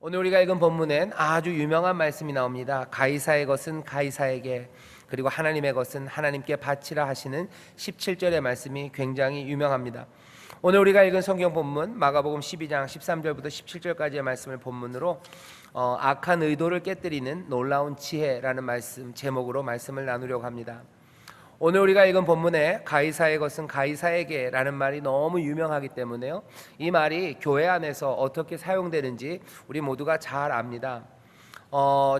오늘 우리가 읽은 본문엔 아주 유명한 말씀이 나옵니다. 가이사의 것은 가이사에게, 그리고 하나님의 것은 하나님께 바치라 하시는 17절의 말씀이 굉장히 유명합니다. 오늘 우리가 읽은 성경 본문 마가복음 12장 13절부터 17절까지의 말씀을 본문으로 악한 의도를 깨뜨리는 놀라운 지혜라는 말씀 제목으로 말씀을 나누려고 합니다. 오늘 우리가 읽은 본문에 가이사의 것은 가이사에게 라는 말이 너무 유명하기 때문에요, 이 말이 교회 안에서 어떻게 사용되는지 우리 모두가 잘 압니다.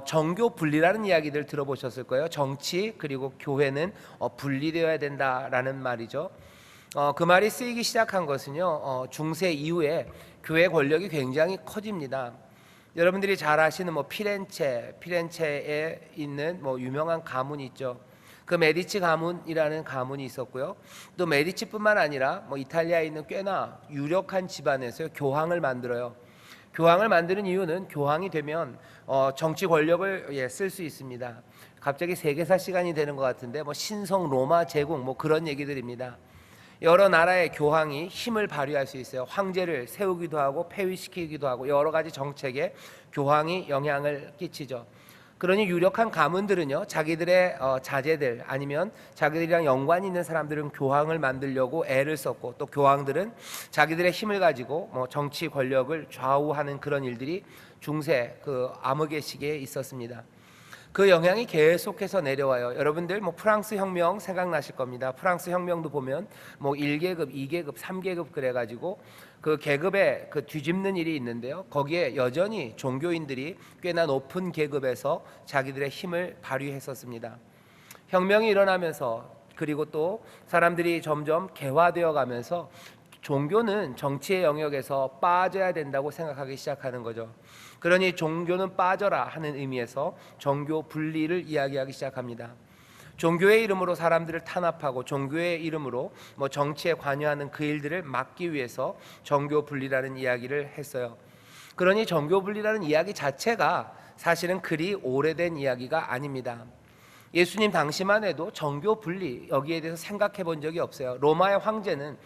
정교 분리라는 이야기들 들어보셨을 거예요. 정치 그리고 교회는 분리되어야 된다라는 말이죠. 그 말이 쓰이기 시작한 것은요, 중세 이후에 교회 권력이 굉장히 커집니다. 여러분들이 잘 아시는 피렌체에 있는 유명한 가문이 있죠. 그 메디치 가문이라는 가문이 있었고요. 또 메디치뿐만 아니라 이탈리아에 있는 꽤나 유력한 집안에서 교황을 만들어요. 교황을 만드는 이유는 교황이 되면 정치 권력을 쓸 수 있습니다. 갑자기 세계사 시간이 되는 것 같은데 신성 로마 제국 그런 얘기들입니다. 여러 나라의 교황이 힘을 발휘할 수 있어요. 황제를 세우기도 하고 폐위시키기도 하고 여러 가지 정책에 교황이 영향을 끼치죠. 그러니 유력한 가문들은요, 자기들의 자제들 아니면 자기들이랑 연관이 있는 사람들은 교황을 만들려고 애를 썼고, 또 교황들은 자기들의 힘을 가지고 정치 권력을 좌우하는 그런 일들이 중세 그 암흑의 시기에 있었습니다. 그 영향이 계속해서 내려와요. 여러분들 프랑스 혁명 생각나실 겁니다. 프랑스 혁명도 보면 1계급, 2계급, 3계급 그래가지고 그 계급에 뒤집는 일이 있는데요, 거기에 여전히 종교인들이 꽤나 높은 계급에서 자기들의 힘을 발휘했었습니다. 혁명이 일어나면서, 그리고 또 사람들이 점점 개화되어 가면서 종교는 정치의 영역에서 빠져야 된다고 생각하기 시작하는 거죠. 그러니 종교는 빠져라 하는 의미에서 정교 분리를 이야기하기 시작합니다. 종교의 이름으로 사람들을 탄압하고 종교의 이름으로 정치에 관여하는 그 일들을 막기 위해서 정교 분리라는 이야기를 했어요. 그러니 정교 분리라는 이야기 자체가 사실은 그리 오래된 이야기가 아닙니다. 예수님 당시만 해도 정교 분리, 여기에 대해서 생각해 본 적이 없어요. 로마의 황제는,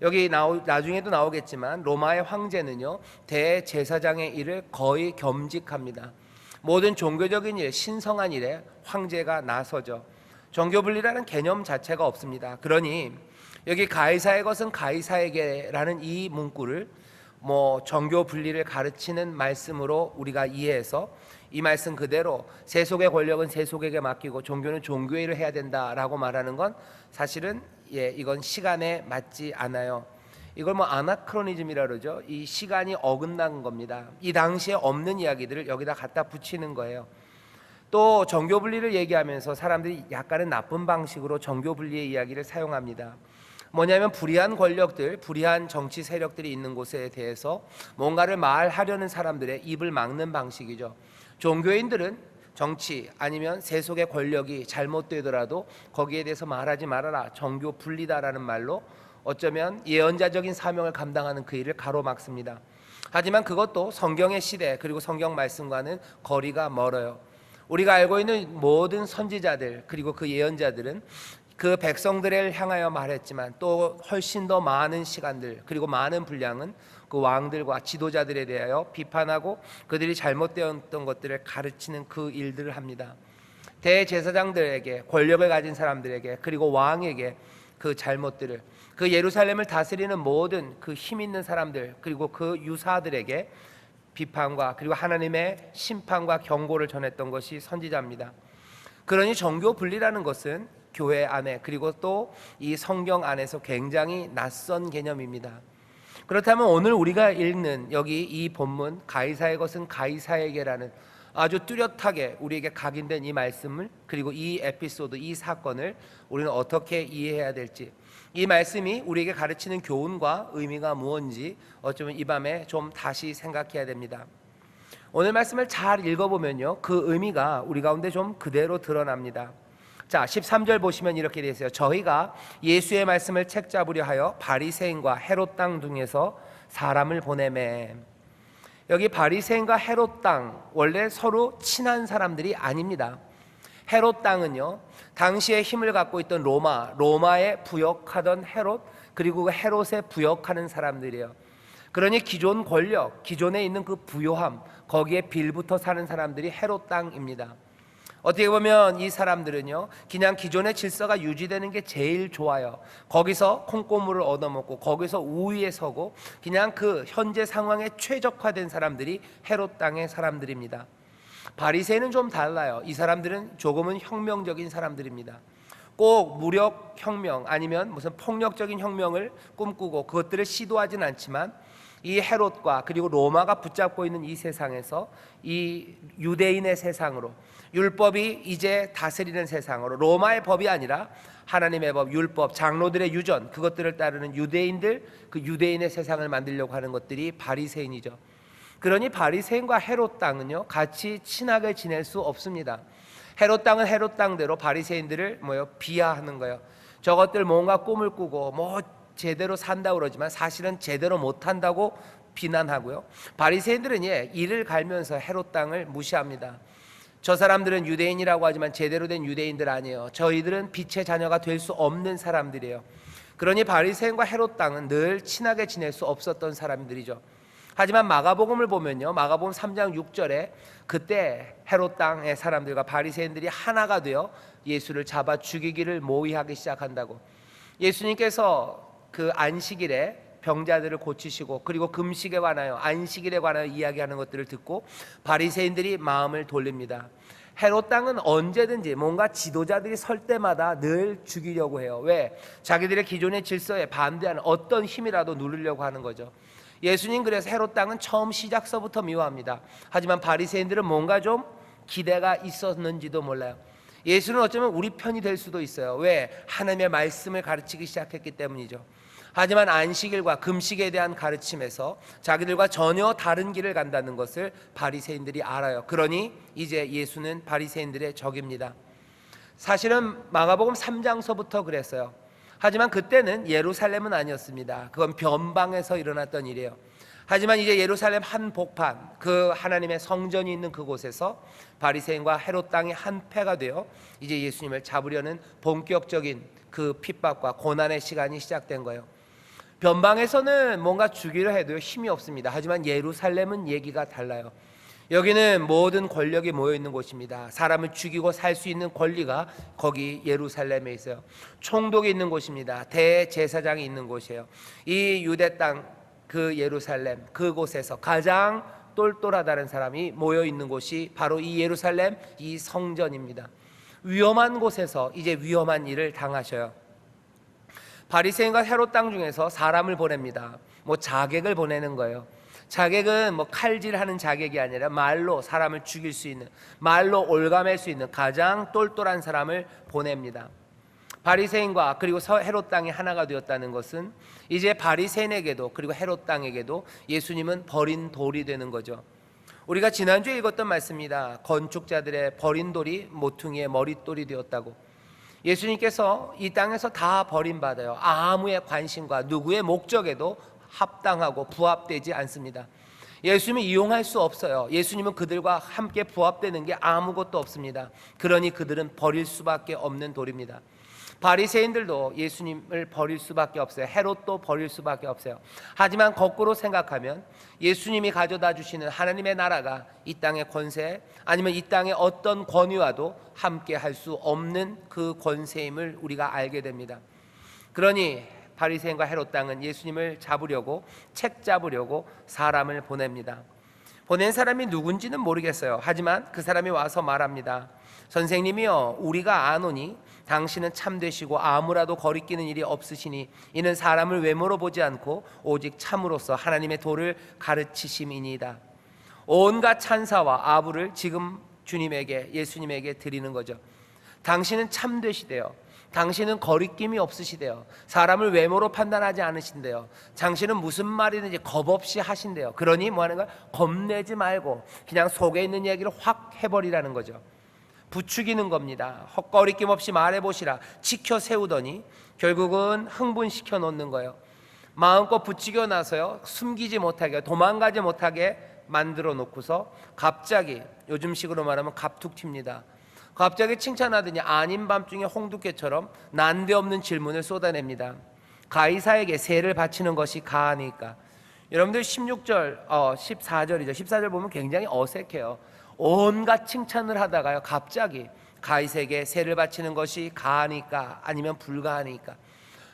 여기 나중에도 나오겠지만, 로마의 황제는요, 대제사장의 일을 거의 겸직합니다. 모든 종교적인 일, 신성한 일에 황제가 나서죠. 정교분리라는 개념 자체가 없습니다. 그러니 여기 가이사의 것은 가이사에게라는 이 문구를 정교분리를 가르치는 말씀으로 우리가 이해해서 이 말씀 그대로 세속의 권력은 세속에게 맡기고 종교는 종교의 일을 해야 된다라고 말하는 건 사실은 이건 시간에 맞지 않아요. 이걸 아나크로니즘이라 그러죠. 이 시간이 어긋난 겁니다. 이 당시에 없는 이야기들을 여기다 갖다 붙이는 거예요. 또 정교분리를 얘기하면서 사람들이 약간은 나쁜 방식으로 정교분리의 이야기를 사용합니다. 뭐냐면 불의한 권력들, 불의한 정치 세력들이 있는 곳에 대해서 뭔가를 말하려는 사람들의 입을 막는 방식이죠. 종교인들은 정치 아니면 세속의 권력이 잘못되더라도 거기에 대해서 말하지 말아라, 정교분리다라는 말로 어쩌면 예언자적인 사명을 감당하는 그 일을 가로막습니다. 하지만 그것도 성경의 시대 그리고 성경 말씀과는 거리가 멀어요. 우리가 알고 있는 모든 선지자들 그리고 그 예언자들은 그 백성들을 향하여 말했지만, 또 훨씬 더 많은 시간들 그리고 많은 분량은 그 왕들과 지도자들에 대하여 비판하고 그들이 잘못되었던 것들을 가르치는 그 일들을 합니다. 대제사장들에게, 권력을 가진 사람들에게, 그리고 왕에게 그 잘못들을, 그 예루살렘을 다스리는 모든 그 힘 있는 사람들 그리고 그 유사들에게 비판과 그리고 하나님의 심판과 경고를 전했던 것이 선지자입니다. 그러니 정교 분리라는 것은 교회 안에 그리고 또 이 성경 안에서 굉장히 낯선 개념입니다. 그렇다면 오늘 우리가 읽는 여기 이 본문 가이사의 것은 가이사에게라는 아주 뚜렷하게 우리에게 각인된 이 말씀을, 그리고 이 에피소드, 이 사건을 우리는 어떻게 이해해야 될지, 이 말씀이 우리에게 가르치는 교훈과 의미가 무엇인지 어쩌면 이 밤에 좀 다시 생각해야 됩니다. 오늘 말씀을 잘 읽어보면요, 그 의미가 우리 가운데 좀 그대로 드러납니다. 자, 13절 보시면 이렇게 되어 있어요. 저희가 예수의 말씀을 책잡으려 하여 바리새인과 헤롯 땅 중에서 사람을 보내매. 여기 바리새인과 헤롯 땅, 원래 서로 친한 사람들이 아닙니다. 헤롯 땅은요, 당시에 힘을 갖고 있던 로마에 부역하던 헤롯, 그리고 헤롯에 부역하는 사람들이에요. 그러니 기존 권력, 기존에 있는 그 부요함, 거기에 빌붙어 사는 사람들이 헤롯 땅입니다. 어떻게 보면 이 사람들은요, 그냥 기존의 질서가 유지되는 게 제일 좋아요. 거기서 콩고물을 얻어먹고 거기서 우위에 서고 그냥 그 현재 상황에 최적화된 사람들이 헤롯 땅의 사람들입니다. 바리새인은 좀 달라요. 이 사람들은 조금은 혁명적인 사람들입니다. 꼭 무력 혁명 아니면 무슨 폭력적인 혁명을 꿈꾸고 그것들을 시도하진 않지만, 이 헤롯과 그리고 로마가 붙잡고 있는 이 세상에서 이 유대인의 세상으로, 율법이 이제 다스리는 세상으로, 로마의 법이 아니라 하나님의 법, 율법, 장로들의 유전, 그것들을 따르는 유대인들, 그 유대인의 세상을 만들려고 하는 것들이 바리새인이죠. 그러니 바리새인과 헤롯 땅은요, 같이 친하게 지낼 수 없습니다. 헤롯 땅은 헤롯 땅대로 바리새인들을 비하하는 거예요. 저것들 뭔가 꿈을 꾸고 제대로 산다고 그러지만 사실은 제대로 못한다고 비난하고요. 바리새인들은 이를 갈면서 헤롯 땅을 무시합니다. 저 사람들은 유대인이라고 하지만 제대로 된 유대인들 아니에요. 저희들은 빛의 자녀가 될 수 없는 사람들이에요. 그러니 바리새인과 헤롯 땅은 늘 친하게 지낼 수 없었던 사람들이죠. 하지만 마가복음을 보면요, 마가복음 3장 6절에 그때 헤롯 땅의 사람들과 바리새인들이 하나가 되어 예수를 잡아 죽이기를 모의하기 시작한다고. 예수님께서 그 안식일에 병자들을 고치시고 그리고 금식에 관하여, 안식일에 관하여 이야기하는 것들을 듣고 바리새인들이 마음을 돌립니다. 헤롯 땅은 언제든지 뭔가 지도자들이 설 때마다 늘 죽이려고 해요. 왜? 자기들의 기존의 질서에 반대하는 어떤 힘이라도 누르려고 하는 거죠. 예수님 그래서 헤롯 땅은 처음 시작서부터 미워합니다. 하지만 바리새인들은 뭔가 좀 기대가 있었는지도 몰라요. 예수는 어쩌면 우리 편이 될 수도 있어요. 왜? 하나님의 말씀을 가르치기 시작했기 때문이죠. 하지만 안식일과 금식에 대한 가르침에서 자기들과 전혀 다른 길을 간다는 것을 바리새인들이 알아요. 그러니 이제 예수는 바리새인들의 적입니다. 사실은 마가복음 3장서부터 그랬어요. 하지만 그때는 예루살렘은 아니었습니다. 그건 변방에서 일어났던 일이에요. 하지만 이제 예루살렘 한복판, 그 하나님의 성전이 있는 그곳에서 바리새인과 헤롯 땅이 한패가 되어 이제 예수님을 잡으려는 본격적인 그 핍박과 고난의 시간이 시작된 거예요. 변방에서는 뭔가 주기로 해도 힘이 없습니다. 하지만 예루살렘은 얘기가 달라요. 여기는 모든 권력이 모여 있는 곳입니다. 사람을 죽이고 살 수 있는 권리가 거기 예루살렘에 있어요. 총독이 있는 곳입니다. 대제사장이 있는 곳이에요. 이 유대 땅, 그 예루살렘, 그곳에서 가장 똘똘하다는 사람이 모여 있는 곳이 바로 이 예루살렘, 이 성전입니다. 위험한 곳에서 이제 위험한 일을 당하셔요. 바리새인과 헤롯 땅 중에서 사람을 보냅니다. 자객을 보내는 거예요. 자객은 칼질하는 자객이 아니라 말로 사람을 죽일 수 있는, 말로 올가맬 수 있는 가장 똘똘한 사람을 보냅니다. 바리새인과 그리고 헤롯 땅이 하나가 되었다는 것은 이제 바리새인에게도 그리고 헤롯 땅에게도 예수님은 버린 돌이 되는 거죠. 우리가 지난주에 읽었던 말씀입니다. 건축자들의 버린 돌이 모퉁이의 머릿돌이 되었다고. 예수님께서 이 땅에서 다 버림받아요. 아무의 관심과 누구의 목적에도 합당하고 부합되지 않습니다. 예수님을 이용할 수 없어요. 예수님은 그들과 함께 부합되는 게 아무것도 없습니다. 그러니 그들은 버릴 수밖에 없는 돌입니다. 바리새인들도 예수님을 버릴 수밖에 없어요. 헤롯도 버릴 수밖에 없어요. 하지만 거꾸로 생각하면 예수님이 가져다 주시는 하나님의 나라가 이 땅의 권세, 아니면 이 땅의 어떤 권위와도 함께 할 수 없는 그 권세임을 우리가 알게 됩니다. 그러니 바리새인과 헤롯 땅은 예수님을 잡으려고, 책 잡으려고 사람을 보냅니다. 보낸 사람이 누군지는 모르겠어요. 하지만 그 사람이 와서 말합니다. 선생님이여, 우리가 아노니 당신은 참되시고 아무라도 거리끼는 일이 없으시니 이는 사람을 외모로 보지 않고 오직 참으로서 하나님의 도를 가르치심이니이다. 온갖 찬사와 아부를 지금 주님에게, 예수님에게 드리는 거죠. 당신은 참되시대요. 당신은 거리낌이 없으시대요. 사람을 외모로 판단하지 않으신대요. 당신은 무슨 말이든지 겁없이 하신대요. 그러니 뭐하는 거야? 겁내지 말고 그냥 속에 있는 얘기를 확 해버리라는 거죠. 부추기는 겁니다. 헛거리낌 없이 말해보시라. 지켜 세우더니 결국은 흥분시켜 놓는 거예요. 마음껏 부추겨 놔서요, 숨기지 못하게, 도망가지 못하게 만들어 놓고서 갑자기, 요즘식으로 말하면 갑툭 튑니다. 갑자기 칭찬하더니 아닌 밤중에 홍두깨처럼 난데없는 질문을 쏟아냅니다. 가이사에게 세를 바치는 것이 가하니까. 여러분들 16절, 14절이죠. 14절 보면 굉장히 어색해요. 온갖 칭찬을 하다가요, 갑자기 가이세에게 세를 바치는 것이 가하니까 아니면 불가하니까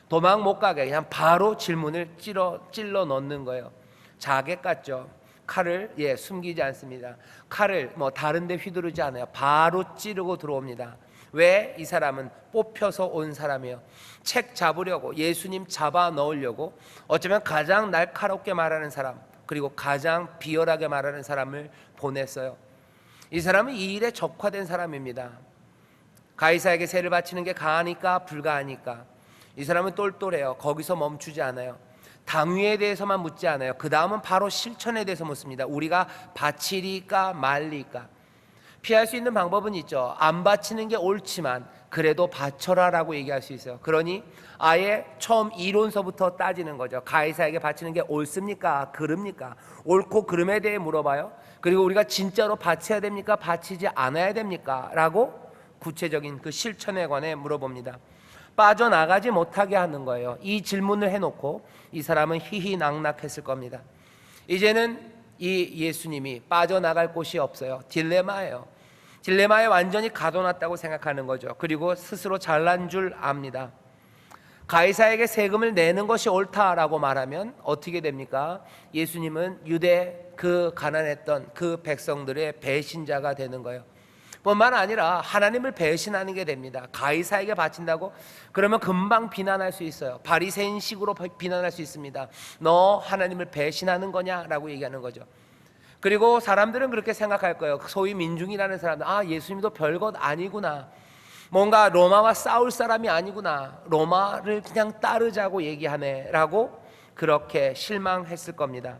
도망 못 가게 그냥 바로 질문을 찔러 넣는 거예요. 자객 같죠. 칼을 숨기지 않습니다. 칼을 다른 데 휘두르지 않아요. 바로 찌르고 들어옵니다. 왜? 이 사람은 뽑혀서 온 사람이에요. 책 잡으려고, 예수님 잡아 넣으려고, 어쩌면 가장 날카롭게 말하는 사람, 그리고 가장 비열하게 말하는 사람을 보냈어요. 이 사람은 이 일에 적화된 사람입니다. 가이사에게 세를 바치는 게 가하니까 불가하니까. 이 사람은 똘똘해요. 거기서 멈추지 않아요. 당위에 대해서만 묻지 않아요. 그 다음은 바로 실천에 대해서 묻습니다. 우리가 바치리까 말리까. 피할 수 있는 방법은 있죠. 안 바치는 게 옳지만 그래도 바쳐라 라고 얘기할 수 있어요. 그러니 아예 처음 이론서부터 따지는 거죠. 가이사에게 바치는 게 옳습니까? 그릅니까? 옳고 그름에 대해 물어봐요. 그리고 우리가 진짜로 바쳐야 됩니까? 바치지 않아야 됩니까? 라고 구체적인 그 실천에 관해 물어봅니다. 빠져나가지 못하게 하는 거예요. 이 질문을 해놓고 이 사람은 희희낙낙했을 겁니다. 이제는 이 예수님이 빠져나갈 곳이 없어요. 딜레마예요. 딜레마에 완전히 가둬놨다고 생각하는 거죠. 그리고 스스로 잘난 줄 압니다. 가이사에게 세금을 내는 것이 옳다라고 말하면 어떻게 됩니까? 예수님은 유대 그 가난했던 그 백성들의 배신자가 되는 거예요. 뿐만 아니라 하나님을 배신하는 게 됩니다. 가이사에게 바친다고? 그러면 금방 비난할 수 있어요. 바리새인식으로 비난할 수 있습니다. 너 하나님을 배신하는 거냐라고 얘기하는 거죠. 그리고 사람들은 그렇게 생각할 거예요. 소위 민중이라는 사람들, 예수님도 별것 아니구나, 뭔가 로마와 싸울 사람이 아니구나, 로마를 그냥 따르자고 얘기하네 라고 그렇게 실망했을 겁니다.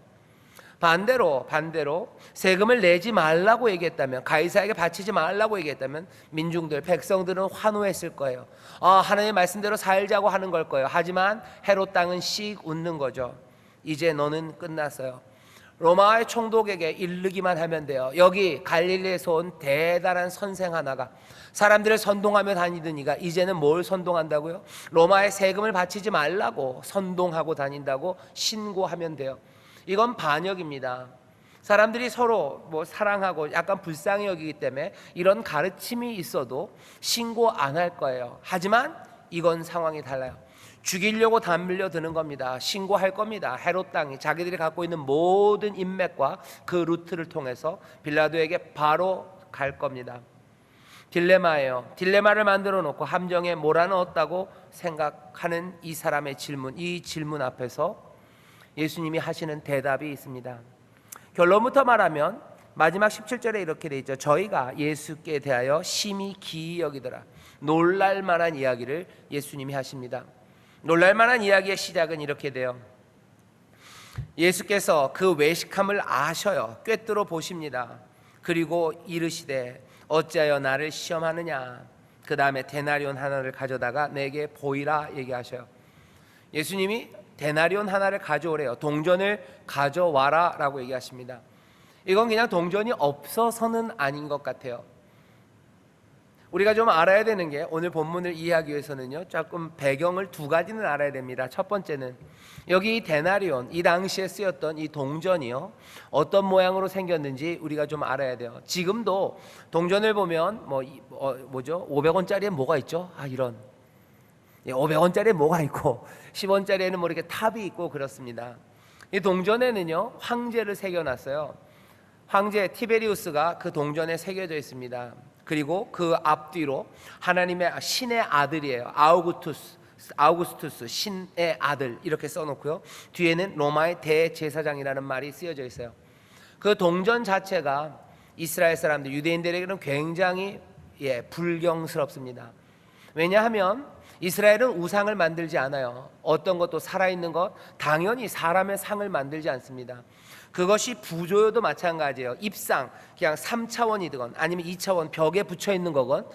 반대로 세금을 내지 말라고 얘기했다면, 가이사에게 바치지 말라고 얘기했다면 민중들, 백성들은 환호했을 거예요. 하나님의 말씀대로 살자고 하는 걸 거예요. 하지만 헤롯 땅은 씩 웃는 거죠. 이제 너는 끝났어요. 로마의 총독에게 이르기만 하면 돼요. 여기 갈릴리에서 온 대단한 선생 하나가 사람들을 선동하며 다니던 이가 이제는 뭘 선동한다고요? 로마의 세금을 바치지 말라고 선동하고 다닌다고 신고하면 돼요. 이건 반역입니다. 사람들이 서로 사랑하고 약간 불쌍히 여기기 때문에 이런 가르침이 있어도 신고 안 할 거예요. 하지만 이건 상황이 달라요. 죽이려고 담밀려 드는 겁니다. 신고할 겁니다. 헤롯 땅이 자기들이 갖고 있는 모든 인맥과 그 루트를 통해서 빌라도에게 바로 갈 겁니다. 딜레마예요. 딜레마를 만들어 놓고 함정에 몰아넣었다고 생각하는 이 사람의 질문, 이 질문 앞에서 예수님이 하시는 대답이 있습니다. 결론부터 말하면 마지막 17절에 이렇게 돼 있죠. 저희가 예수께 대하여 심히 기이 여기더라. 놀랄 만한 이야기를 예수님이 하십니다. 놀랄 만한 이야기의 시작은 이렇게 돼요. 예수께서 그 외식함을 아셔요. 꿰뚫어 보십니다. 그리고 이르시되 어찌하여 나를 시험하느냐. 그 다음에 데나리온 하나를 가져다가 내게 보이라 얘기하셔요. 예수님이 데나리온 하나를 가져오래요. 동전을 가져와라 라고 얘기하십니다. 이건 그냥 동전이 없어서는 아닌 것 같아요. 우리가 좀 알아야 되는 게, 오늘 본문을 이해하기 위해서는요, 조금 배경을 두 가지는 알아야 됩니다. 첫 번째는 여기 데나리온, 이 당시에 쓰였던 이 동전이요, 어떤 모양으로 생겼는지 우리가 좀 알아야 돼요. 지금도 동전을 보면 500원짜리에 뭐가 있죠? 이런 500원짜리에 뭐가 있고 10원짜리에는 이렇게 탑이 있고 그렇습니다. 이 동전에는요, 황제를 새겨놨어요. 황제 티베리우스가 그 동전에 새겨져 있습니다. 그리고 그 앞뒤로 하나님의 신의 아들이에요. 아우구스투스 신의 아들 이렇게 써놓고요. 뒤에는 로마의 대제사장이라는 말이 쓰여져 있어요. 그 동전 자체가 이스라엘 사람들, 유대인들에게는 굉장히 불경스럽습니다. 왜냐하면 이스라엘은 우상을 만들지 않아요. 어떤 것도 살아있는 것, 당연히 사람의 상을 만들지 않습니다. 그것이 부조여도 마찬가지예요. 입상, 그냥 3차원이든 아니면 2차원 벽에 붙여있는 거건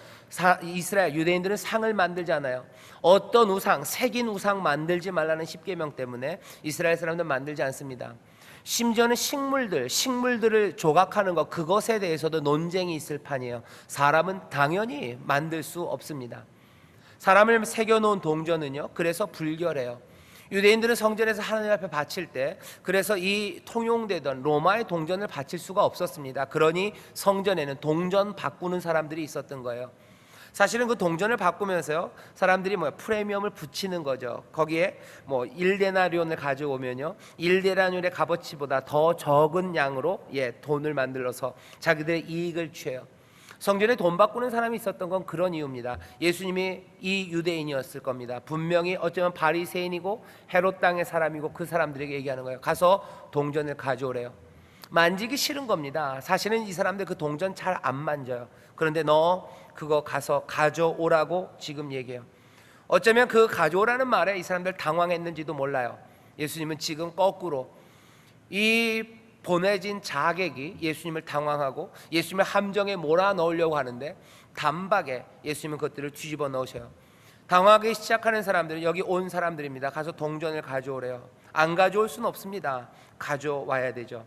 이스라엘 유대인들은 상을 만들지 않아요. 어떤 우상, 새긴 우상 만들지 말라는 십계명 때문에 이스라엘 사람들은 만들지 않습니다. 심지어는 식물들을 조각하는 것, 그것에 대해서도 논쟁이 있을 판이에요. 사람은 당연히 만들 수 없습니다. 사람을 새겨놓은 동전은요, 그래서 불결해요. 유대인들은 성전에서 하나님 앞에 바칠 때 그래서 이 통용되던 로마의 동전을 바칠 수가 없었습니다. 그러니 성전에는 동전 바꾸는 사람들이 있었던 거예요. 사실은 그 동전을 바꾸면서요, 사람들이 프리미엄을 붙이는 거죠. 거기에 1데나리온을 가져오면요, 1데나리온의 값어치보다 더 적은 양으로 돈을 만들어서 자기들의 이익을 취해요. 성전에 돈 바꾸는 사람이 있었던 건 그런 이유입니다. 예수님이 이 유대인이었을 겁니다. 분명히 어쩌면 바리새인이고 헤롯 땅의 사람이고 그 사람들에게 얘기하는 거예요. 가서 동전을 가져오래요. 만지기 싫은 겁니다. 사실은 이 사람들 그 동전 잘 안 만져요. 그런데 너 그거 가서 가져오라고 지금 얘기해요. 어쩌면 그 가져오라는 말에 이 사람들 당황했는지도 몰라요. 예수님은 지금 거꾸로 이 보내진 자객이 예수님을 당황하고 예수님을 함정에 몰아넣으려고 하는데 단박에 예수님은 그것들을 뒤집어 넣으셔요. 당황하기 시작하는 사람들은 여기 온 사람들입니다. 가서 동전을 가져오래요. 안 가져올 수는 없습니다. 가져와야 되죠.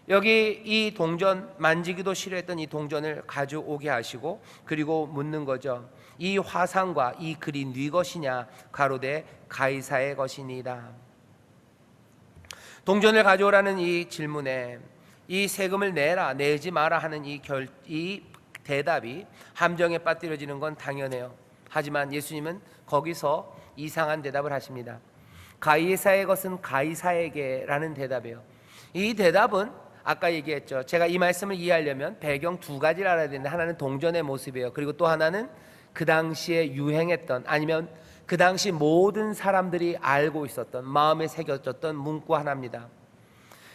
여기 이 동전, 만지기도 싫어했던 이 동전을 가져오게 하시고 그리고 묻는 거죠. 이 화상과 이 글이 네 것이냐? 가로되 가이사의 것이니이다. 동전을 가져오라는 이 질문에 이 세금을 내라 내지 마라 하는 이 대답이 함정에 빠뜨려지는 건 당연해요. 하지만 예수님은 거기서 이상한 대답을 하십니다. 가이사의 것은 가이사에게라는 대답이에요. 이 대답은 아까 얘기했죠. 제가 이 말씀을 이해하려면 배경 두 가지를 알아야 되는데, 하나는 동전의 모습이에요. 그리고 또 하나는 그 당시에 유행했던, 아니면 그 당시 모든 사람들이 알고 있었던, 마음에 새겨졌던 문구 하나입니다.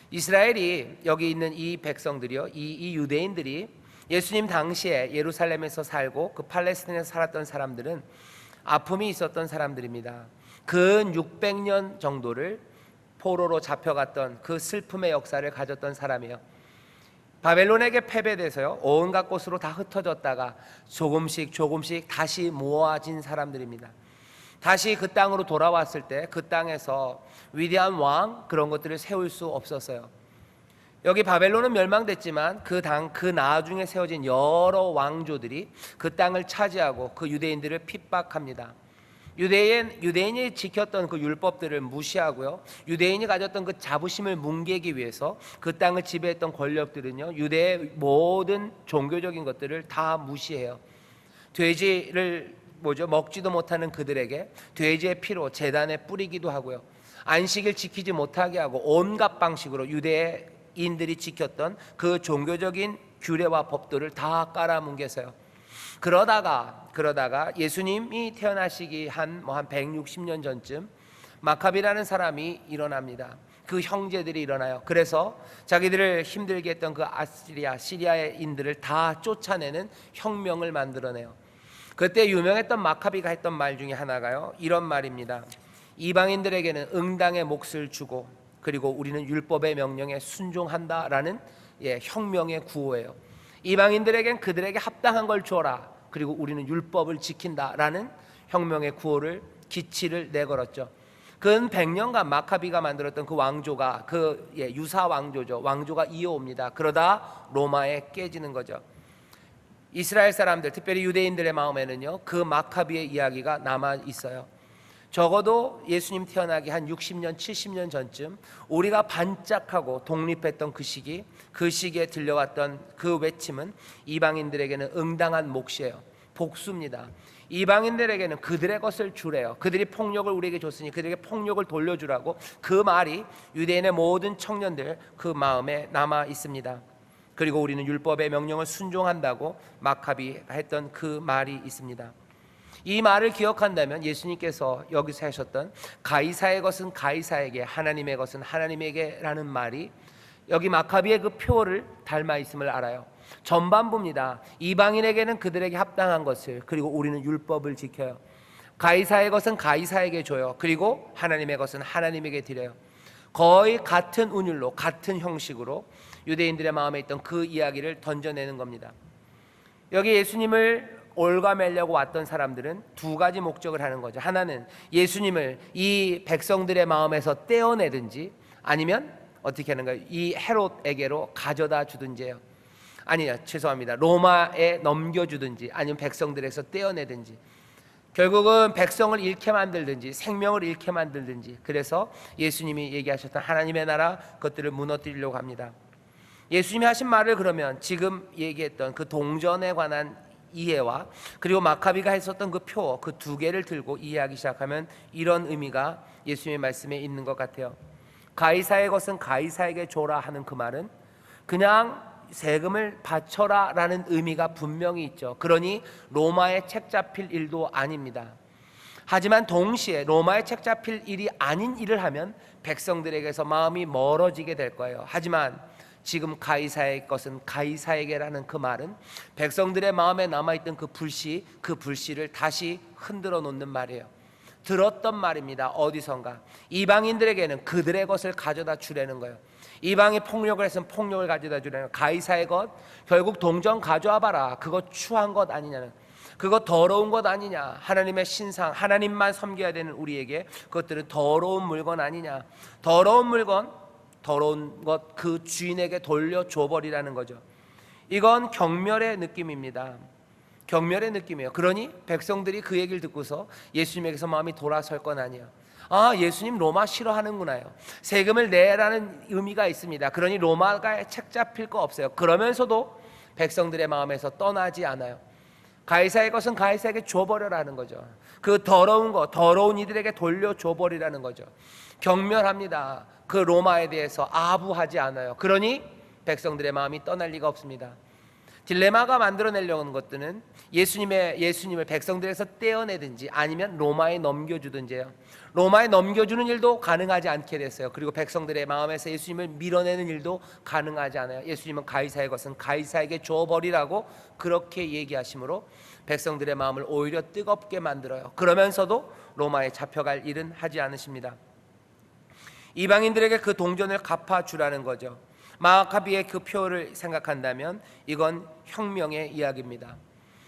이스라엘이, 여기 있는 이 백성들이요, 이 유대인들이 예수님 당시에 예루살렘에서 살고 그 팔레스타인에서 살았던 사람들은 아픔이 있었던 사람들입니다. 근 600년 정도를 포로로 잡혀갔던 그 슬픔의 역사를 가졌던 사람이에요. 바벨론에게 패배돼서요, 온갖 곳으로 다 흩어졌다가 조금씩 다시 모아진 사람들입니다. 다시 그 땅으로 돌아왔을 때 그 땅에서 위대한 왕, 그런 것들을 세울 수 없었어요. 여기 바벨론은 멸망됐지만 그 나중에 세워진 여러 왕조들이 그 땅을 차지하고 그 유대인들을 핍박합니다. 유대인이 지켰던 그 율법들을 무시하고요, 유대인이 가졌던 그 자부심을 뭉개기 위해서 그 땅을 지배했던 권력들은요, 유대의 모든 종교적인 것들을 다 무시해요. 돼지를 먹지도 못하는 그들에게 돼지의 피로 제단에 뿌리기도 하고요, 안식일 지키지 못하게 하고 온갖 방식으로 유대인들이 지켰던 그 종교적인 규례와 법도를 다 깔아뭉개서요. 그러다가 예수님이 태어나시기 한 160년 전쯤 마카비라는 사람이 일어납니다. 그 형제들이 일어나요. 그래서 자기들을 힘들게 했던 그 시리아인들을 다 쫓아내는 혁명을 만들어내요. 그때 유명했던 마카비가 했던 말 중에 하나가요, 이런 말입니다. 이방인들에게는 응당의 몫을 주고 그리고 우리는 율법의 명령에 순종한다라는 혁명의 구호예요. 이방인들에겐 그들에게 합당한 걸 주어라, 그리고 우리는 율법을 지킨다라는 혁명의 구호를, 기치를 내걸었죠. 근 100년간 마카비가 만들었던 그 왕조가, 유사 왕조죠, 왕조가 이어옵니다. 그러다 로마에 깨지는 거죠. 이스라엘 사람들, 특별히 유대인들의 마음에는요, 그 마카비의 이야기가 남아 있어요. 적어도 예수님 태어나기 한 60년, 70년 전쯤 우리가 반짝하고 독립했던 그 시기에 들려왔던 그 외침은 이방인들에게는 응당한 몫이에요. 복수입니다. 이방인들에게는 그들의 것을 주래요. 그들이 폭력을 우리에게 줬으니 그들에게 폭력을 돌려주라고, 그 말이 유대인의 모든 청년들 그 마음에 남아 있습니다. 그리고 우리는 율법의 명령을 순종한다고 마카비가 했던 그 말이 있습니다. 이 말을 기억한다면 예수님께서 여기서 하셨던 가이사의 것은 가이사에게, 하나님의 것은 하나님에게라는 말이 여기 마카비의 그 표를 닮아 있음을 알아요. 전반부입니다. 이방인에게는 그들에게 합당한 것을, 그리고 우리는 율법을 지켜요. 가이사의 것은 가이사에게 줘요. 그리고 하나님의 것은 하나님에게 드려요. 거의 같은 운율로, 같은 형식으로 유대인들의 마음에 있던 그 이야기를 던져내는 겁니다. 여기 예수님을 올가매려고 왔던 사람들은 두 가지 목적을 하는 거죠. 하나는 예수님을 이 백성들의 마음에서 떼어내든지, 아니면 어떻게 하는가요? 이 헤롯에게로 가져다 주든지요. 로마에 넘겨주든지, 아니면 백성들에서 떼어내든지. 결국은 백성을 잃게 만들든지 생명을 잃게 만들든지, 그래서 예수님이 얘기하셨던 하나님의 나라, 그것들을 무너뜨리려고 합니다. 예수님이 하신 말을 그러면 지금 얘기했던 그 동전에 관한 이해와 그리고 마카비가 했었던 그 표, 그 두 개를 들고 이해하기 시작하면 이런 의미가 예수님의 말씀에 있는 것 같아요. 가이사의 것은 가이사에게 줘라 하는 그 말은 그냥 세금을 바쳐라 라는 의미가 분명히 있죠. 그러니 로마에 책 잡힐 일도 아닙니다. 하지만 동시에 로마에 책 잡힐 일이 아닌 일을 하면 백성들에게서 마음이 멀어지게 될 거예요. 하지만 지금 가이사의 것은 가이사에게라는 그 말은 백성들의 마음에 남아있던 그 불씨를 다시 흔들어 놓는 말이에요. 들었던 말입니다. 어디선가 이방인들에게는 그들의 것을 가져다 주려는 거예요. 이방이 폭력을 했으면 폭력을 가져다 주려는 거예요. 가이사의 것, 결국 동전 가져와 봐라, 그거 추한 것 아니냐는, 그거 더러운 것 아니냐, 하나님의 신상 하나님만 섬겨야 되는 우리에게 그것들은 더러운 물건 아니냐, 더러운 물건, 더러운 것 그 주인에게 돌려줘 버리라는 거죠. 이건 경멸의 느낌입니다. 경멸의 느낌이에요. 그러니 백성들이 그 얘기를 듣고서 예수님에게서 마음이 돌아설 건 아니에요. 아, 예수님 로마 싫어하는구나요. 세금을 내라는 의미가 있습니다. 그러니 로마가 책 잡힐 거 없어요. 그러면서도 백성들의 마음에서 떠나지 않아요. 가이사의 것은 가이사에게 줘버려라는 거죠. 그 더러운 거, 더러운 이들에게 돌려줘버리라는 거죠. 경멸합니다. 그 로마에 대해서 아부하지 않아요. 그러니 백성들의 마음이 떠날 리가 없습니다. 딜레마가 만들어내려고 하는 것들은 예수님을 백성들에서 떼어내든지 아니면 로마에 넘겨주든지요. 로마에 넘겨주는 일도 가능하지 않게 됐어요. 그리고 백성들의 마음에서 예수님을 밀어내는 일도 가능하지 않아요. 예수님은 가이사의 것은 가이사에게 줘버리라고 그렇게 얘기하심으로 백성들의 마음을 오히려 뜨겁게 만들어요. 그러면서도 로마에 잡혀갈 일은 하지 않으십니다. 이방인들에게 그 동전을 갚아주라는 거죠. 마카비의 그 표를 생각한다면 이건 혁명의 이야기입니다.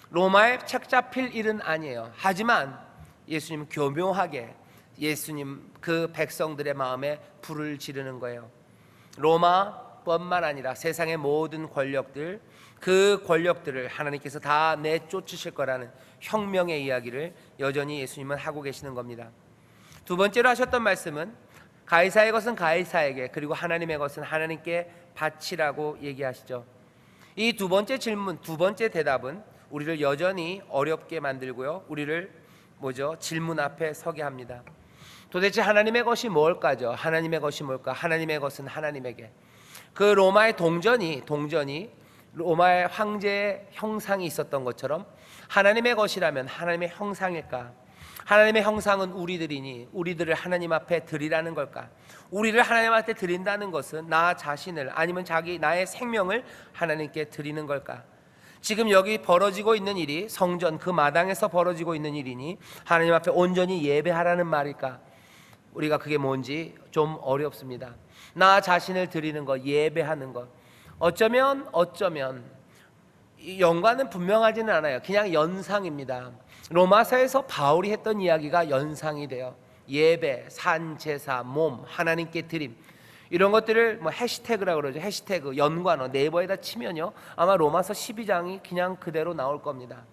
로마에 책 잡힐 일은 아니에요. 하지만 예수님 교묘하게 예수님 그 백성들의 마음에 불을 지르는 거예요. 로마뿐만 아니라 세상의 모든 권력들, 그 권력들을 하나님께서 다 내쫓으실 거라는 혁명의 이야기를 여전히 예수님은 하고 계시는 겁니다. 두 번째로 하셨던 말씀은 가이사의 것은 가이사에게, 그리고 하나님의 것은 하나님께 바치라고 얘기하시죠. 이 두 번째 질문, 두 번째 대답은 우리를 여전히 어렵게 만들고요, 우리를 질문 앞에 서게 합니다. 도대체 하나님의 것이 뭘까죠? 하나님의 것이 뭘까? 하나님의 것은 하나님에게. 그 로마의 동전이 로마의 황제의 형상이 있었던 것처럼 하나님의 것이라면 하나님의 형상일까? 하나님의 형상은 우리들이니 우리들을 하나님 앞에 드리라는 걸까? 우리를 하나님 앞에 드린다는 것은 나 자신을 아니면 나의 생명을 하나님께 드리는 걸까? 지금 여기 벌어지고 있는 일이 성전 그 마당에서 벌어지고 있는 일이니 하나님 앞에 온전히 예배하라는 말일까? 우리가 그게 뭔지 좀 어렵습니다. 나 자신을 드리는 것, 예배하는 것, 어쩌면 연관은 분명하지는 않아요. 그냥 연상입니다. 로마서에서 바울이 했던 이야기가 연상이 돼요. 예배, 산 제사, 몸, 하나님께 드림, 이런 것들을 해시태그라고 그러죠. 해시태그, 연관어, 네이버에다 치면요 아마 로마서 12장이 그냥 그대로 나올 겁니다.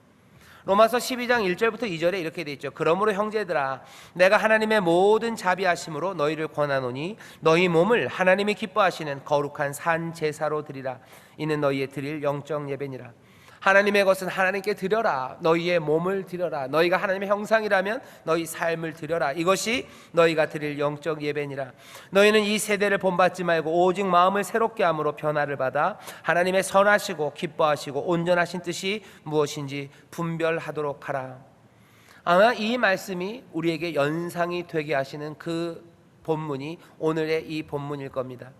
로마서 12장 1절부터 2절에 이렇게 돼 있죠. 그러므로 형제들아, 내가 하나님의 모든 자비하심으로 너희를 권하노니 너희 몸을 하나님이 기뻐하시는 거룩한 산 제사로 드리라. 이는 너희의 드릴 영적 예배니라. 하나님의 것은 하나님께 드려라. 너희의 몸을 드려라. 너희가 하나님의 형상이라면 너희 삶을 드려라. 이것이 너희가 드릴 영적 예배니라. 너희는 이 세대를 본받지 말고 오직 마음을 새롭게 함으로 변화를 받아 하나님의 선하시고 기뻐하시고 온전하신 뜻이 무엇인지 분별하도록 하라. 아마 이 말씀이 우리에게 연상이 되게 하시는 그 본문이 오늘의 이 본문일 겁니다.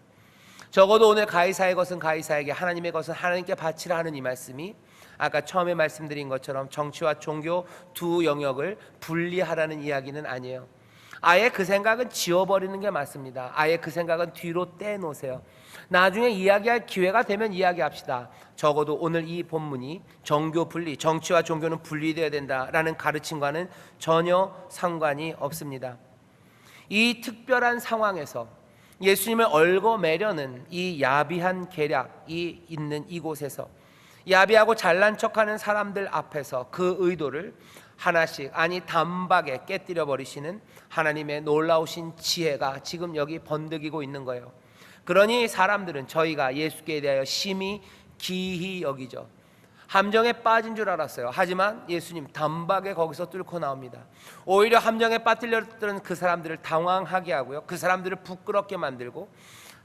적어도 오늘 가이사의 것은 가이사에게, 하나님의 것은 하나님께 바치라 하는 이 말씀이 아까 처음에 말씀드린 것처럼 정치와 종교 두 영역을 분리하라는 이야기는 아니에요. 아예 그 생각은 지워버리는 게 맞습니다. 아예 그 생각은 뒤로 떼놓으세요. 나중에 이야기할 기회가 되면 이야기합시다. 적어도 오늘 이 본문이 정교 분리, 정치와 종교는 분리되어야 된다라는 가르침과는 전혀 상관이 없습니다. 이 특별한 상황에서 예수님을 얽어매려는 이 야비한 계략이 있는 이곳에서, 야비하고 잘난 척하는 사람들 앞에서 그 의도를 하나씩, 아니 단박에 깨뜨려 버리시는 하나님의 놀라우신 지혜가 지금 여기 번득이고 있는 거예요. 그러니 사람들은 저희가 예수께 대하여 심히 기히 여기죠. 함정에 빠진 줄 알았어요. 하지만 예수님 단박에 거기서 뚫고 나옵니다. 오히려 함정에 빠뜨렸던 그 사람들을 당황하게 하고요, 그 사람들을 부끄럽게 만들고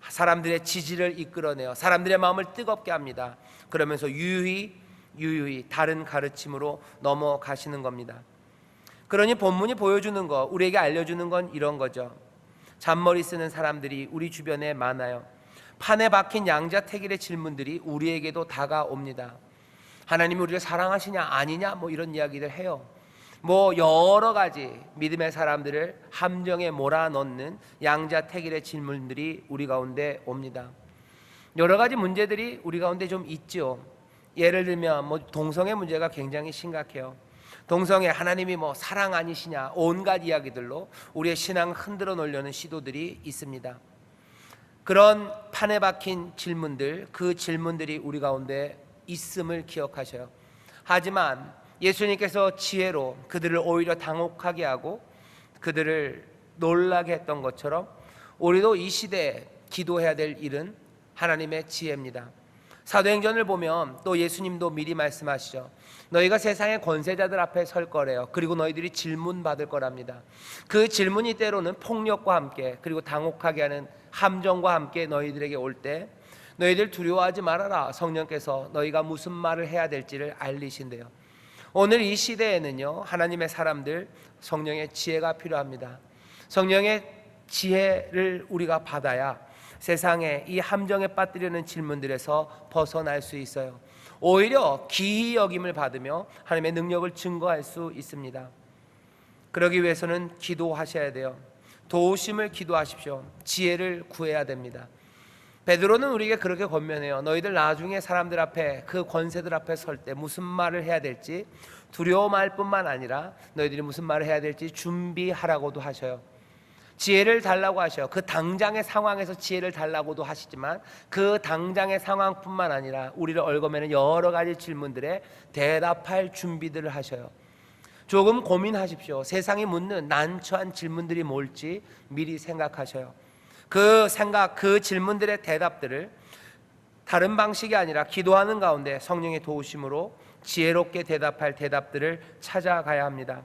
사람들의 지지를 이끌어내어 사람들의 마음을 뜨겁게 합니다. 그러면서 유유히 다른 가르침으로 넘어가시는 겁니다. 그러니 본문이 보여주는 거, 우리에게 알려주는 건 이런 거죠. 잔머리 쓰는 사람들이 우리 주변에 많아요. 판에 박힌 양자택일의 질문들이 우리에게도 다가옵니다. 하나님이 우리를 사랑하시냐 아니냐 뭐 이런 이야기를 해요. 뭐 여러 가지 믿음의 사람들을 함정에 몰아넣는 양자택일의 질문들이 우리 가운데 옵니다. 여러 가지 문제들이 우리 가운데 좀 있죠. 예를 들면 뭐 동성애 문제가 굉장히 심각해요. 동성애, 하나님이 뭐 사랑 아니시냐, 온갖 이야기들로 우리의 신앙 흔들어 놓으려는 시도들이 있습니다. 그런 판에 박힌 질문들, 그 질문들이 우리 가운데 있음을 기억하셔요. 하지만 예수님께서 지혜로 그들을 오히려 당혹하게 하고 그들을 놀라게 했던 것처럼 우리도 이 시대에 기도해야 될 일은 하나님의 지혜입니다. 사도행전을 보면 또 예수님도 미리 말씀하시죠. 너희가 세상의 권세자들 앞에 설 거래요. 그리고 너희들이 질문 받을 거랍니다. 그 질문이 때로는 폭력과 함께, 그리고 당혹하게 하는 함정과 함께 너희들에게 올 때 너희들 두려워하지 말아라. 성령께서 너희가 무슨 말을 해야 될지를 알리신대요. 오늘 이 시대에는요, 하나님의 사람들, 성령의 지혜가 필요합니다. 성령의 지혜를 우리가 받아야 세상에 이 함정에 빠뜨리는 질문들에서 벗어날 수 있어요. 오히려 기이 여김을 받으며 하나님의 능력을 증거할 수 있습니다. 그러기 위해서는 기도하셔야 돼요. 도우심을 기도하십시오. 지혜를 구해야 됩니다. 베드로는 우리에게 그렇게 권면해요. 너희들 나중에 사람들 앞에, 그 권세들 앞에 설 때 무슨 말을 해야 될지 두려워할 뿐만 아니라 너희들이 무슨 말을 해야 될지 준비하라고도 하셔요. 지혜를 달라고 하셔요. 그 당장의 상황에서 지혜를 달라고도 하시지만 그 당장의 상황뿐만 아니라 우리를 얽어매는 여러 가지 질문들에 대답할 준비들을 하셔요. 조금 고민하십시오. 세상이 묻는 난처한 질문들이 뭘지 미리 생각하셔요. 그 생각, 그 질문들의 대답들을 다른 방식이 아니라 기도하는 가운데 성령의 도우심으로 지혜롭게 대답할 대답들을 찾아가야 합니다.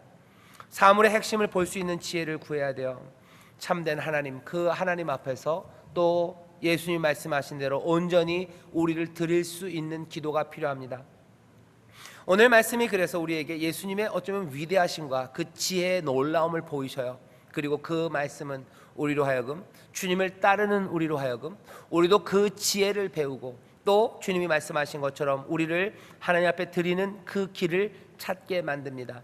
사물의 핵심을 볼 수 있는 지혜를 구해야 돼요. 참된 하나님, 그 하나님 앞에서 또 예수님 말씀하신 대로 온전히 우리를 드릴 수 있는 기도가 필요합니다. 오늘 말씀이 그래서 우리에게 예수님의 어쩌면 위대하심과 그 지혜의 놀라움을 보이셔요. 그리고 그 말씀은 우리로 하여금, 주님을 따르는 우리로 하여금 우리도 그 지혜를 배우고 또 주님이 말씀하신 것처럼 우리를 하나님 앞에 드리는 그 길을 찾게 만듭니다.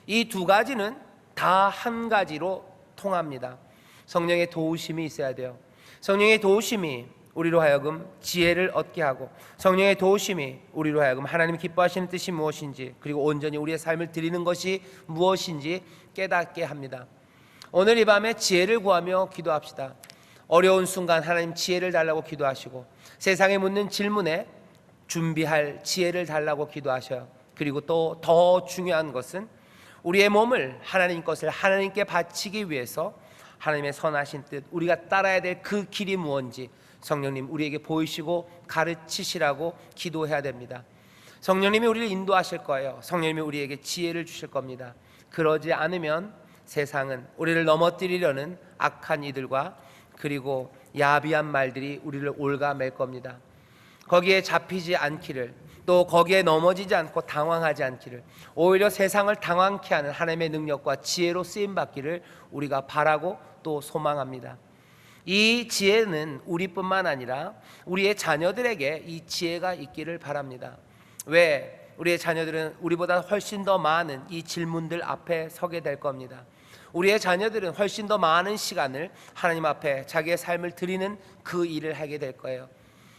이 두 가지는 다 한 가지로 통합니다. 성령의 도우심이 있어야 돼요. 성령의 도우심이 우리로 하여금 지혜를 얻게 하고, 성령의 도우심이 우리로 하여금 하나님이 기뻐하시는 뜻이 무엇인지, 그리고 온전히 우리의 삶을 드리는 것이 무엇인지 깨닫게 합니다. 오늘 이 밤에 지혜를 구하며 기도합시다. 어려운 순간 하나님 지혜를 달라고 기도하시고, 세상에 묻는 질문에 준비할 지혜를 달라고 기도하셔요. 그리고 또 더 중요한 것은 우리의 몸을 하나님 것을 하나님께 바치기 위해서 하나님의 선하신 뜻, 우리가 따라야 될 그 길이 무엇인지 성령님 우리에게 보이시고 가르치시라고 기도해야 됩니다. 성령님이 우리를 인도하실 거예요. 성령님이 우리에게 지혜를 주실 겁니다. 그러지 않으면 세상은 우리를 넘어뜨리려는 악한 이들과 그리고 야비한 말들이 우리를 올가맬 겁니다. 거기에 잡히지 않기를, 또 거기에 넘어지지 않고 당황하지 않기를, 오히려 세상을 당황케 하는 하나님의 능력과 지혜로 쓰임받기를 우리가 바라고 또 소망합니다. 이 지혜는 우리뿐만 아니라 우리의 자녀들에게 이 지혜가 있기를 바랍니다. 왜? 우리의 자녀들은 우리보다 훨씬 더 많은 이 질문들 앞에 서게 될 겁니다. 우리의 자녀들은 훨씬 더 많은 시간을 하나님 앞에 자기의 삶을 드리는 그 일을 하게 될 거예요.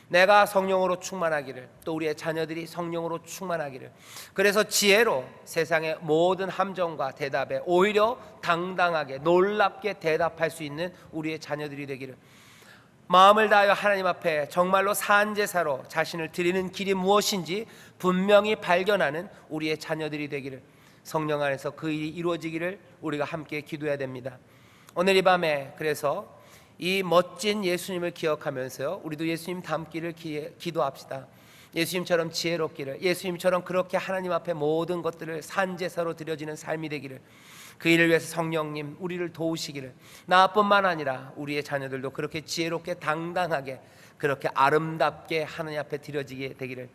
내가 성령으로 충만하기를, 또 우리의 자녀들이 성령으로 충만하기를, 그래서 지혜로 세상의 모든 함정과 대답에 오히려 당당하게 놀랍게 대답할 수 있는 우리의 자녀들이 되기를, 마음을 다하여 하나님 앞에 정말로 산제사로 자신을 드리는 길이 무엇인지 분명히 발견하는 우리의 자녀들이 되기를, 성령 안에서 그 일이 이루어지기를 우리가 함께 기도해야 됩니다. 오늘 이 밤에 그래서 이 멋진 예수님을 기억하면서요, 우리도 예수님 닮기를 기도합시다. 예수님처럼 지혜롭기를, 예수님처럼 그렇게 하나님 앞에 모든 것들을 산제사로 드려지는 삶이 되기를, 그 일을 위해서 성령님 우리를 도우시기를, 나뿐만 아니라 우리의 자녀들도 그렇게 지혜롭게 당당하게 그렇게 아름답게 하나님 앞에 드려지게 되기를,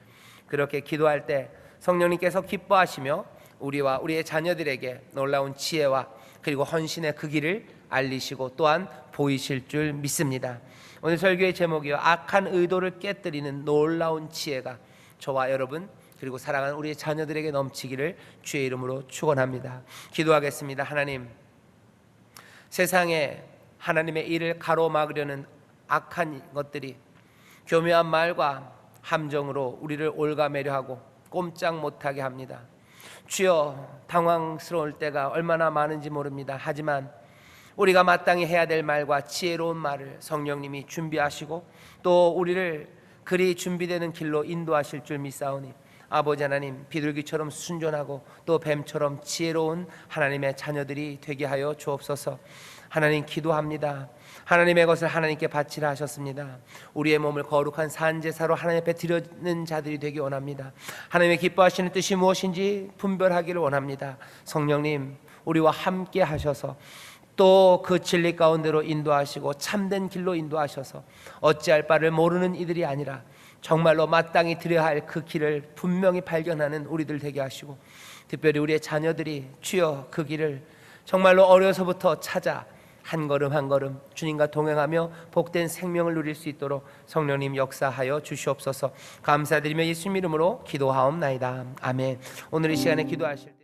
그렇게 기도할 때 성령님께서 기뻐하시며 우리와 우리의 자녀들에게 놀라운 지혜와 그리고 헌신의 그 길을 알리시고 또한 보이실 줄 믿습니다. 오늘 설교의 제목이요, 악한 의도를 깨뜨리는 놀라운 지혜가 저와 여러분 그리고 사랑하는 우리의 자녀들에게 넘치기를 주의 이름으로 축원합니다. 기도하겠습니다. 하나님, 세상에 하나님의 일을 가로막으려는 악한 것들이 교묘한 말과 함정으로 우리를 올가매려 하고 꼼짝 못하게 합니다. 주여, 당황스러울 때가 얼마나 많은지 모릅니다. 하지만 우리가 마땅히 해야 될 말과 지혜로운 말을 성령님이 준비하시고 또 우리를 그리 준비되는 길로 인도하실 줄 믿사오니 아버지 하나님, 비둘기처럼 순전하고 또 뱀처럼 지혜로운 하나님의 자녀들이 되게 하여 주옵소서. 하나님, 기도합니다. 하나님의 것을 하나님께 바치라 하셨습니다. 우리의 몸을 거룩한 산제사로 하나님 앞에 드리는 자들이 되기 원합니다. 하나님의 기뻐하시는 뜻이 무엇인지 분별하기를 원합니다. 성령님, 우리와 함께 하셔서 또 그 진리 가운데로 인도하시고 참된 길로 인도하셔서 어찌할 바를 모르는 이들이 아니라 정말로 마땅히 드려야 할 그 길을 분명히 발견하는 우리들 되게 하시고, 특별히 우리의 자녀들이 주여 그 길을 정말로 어려서부터 찾아 한 걸음 한 걸음 주님과 동행하며 복된 생명을 누릴 수 있도록 성령님 역사하여 주시옵소서. 감사드리며 예수님 이름으로 기도하옵나이다. 아멘. 오늘 이 시간에 기도하실 때